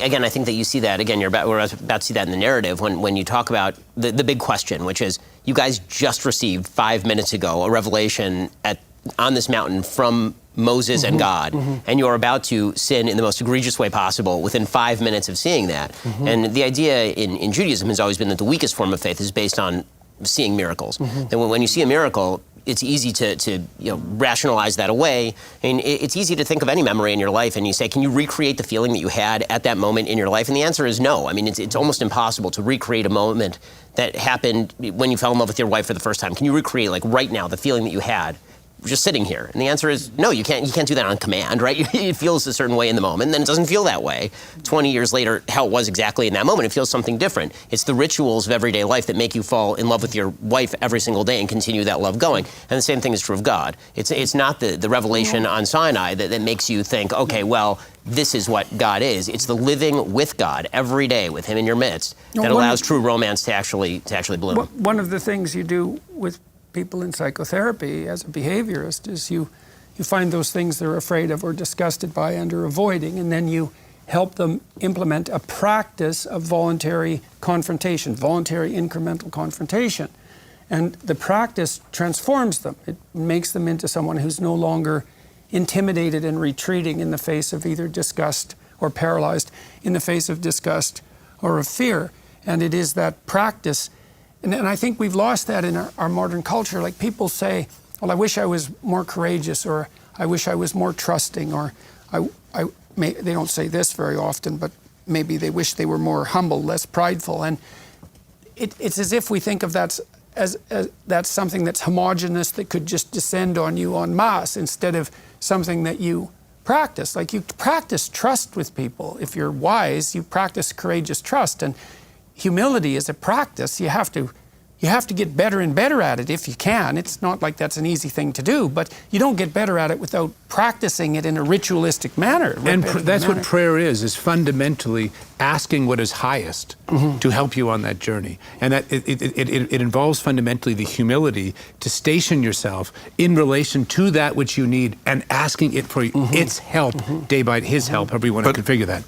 Again, I think that you see that, again, we're about to see that in the narrative when you talk about the big question, which is, you guys just received 5 minutes ago a revelation on this mountain from Moses and God, and you're about to sin in the most egregious way possible within 5 minutes of seeing that. And the idea in Judaism has always been that the weakest form of faith is based on seeing miracles. And when you see a miracle, it's easy to rationalize that away. I mean, it's easy to think of any memory in your life and you say, can you recreate the feeling that you had at that moment in your life? And the answer is no. I mean, it's almost impossible to recreate a moment that happened when you fell in love with your wife for the first time. Can you recreate, like right now, the feeling that you had just sitting here? And the answer is no, you can't do that on command, right? It feels a certain way in the moment, and then it doesn't feel that way 20 years later, how it was exactly in that moment. It feels something different. It's the rituals of everyday life that make you fall in love with your wife every single day and continue that love going. And the same thing is true of God. It's not the revelation on Sinai that makes you think, okay, well, this is what God is. It's the living with God every day with him in your midst that allows true romance to actually bloom. One of the things you do with people in psychotherapy as a behaviorist is you find those things they're afraid of or disgusted by and are avoiding, and then you help them implement a practice of voluntary confrontation, voluntary incremental confrontation. And the practice transforms them. It makes them into someone who's no longer intimidated and retreating in the face of either disgust or paralyzed in the face of disgust or of fear. And it is that practice. And I think we've lost that in our modern culture. Like, people say, well, I wish I was more courageous, or I wish I was more trusting, or they don't say this very often, but maybe they wish they were more humble, less prideful. And it's as if we think of that as that's something that's homogenous that could just descend on you en masse, instead of something that you practice. Like, you practice trust with people. If you're wise, you practice courageous trust. And humility is a practice. You have to get better and better at it if you can. It's not like that's an easy thing to do, but you don't get better at it without practicing it in a ritualistic manner. And that's what prayer is fundamentally asking what is highest to help you on that journey. And that it involves fundamentally the humility to station yourself in relation to that which you need and asking it for its help, day by his help, however you want to configure that.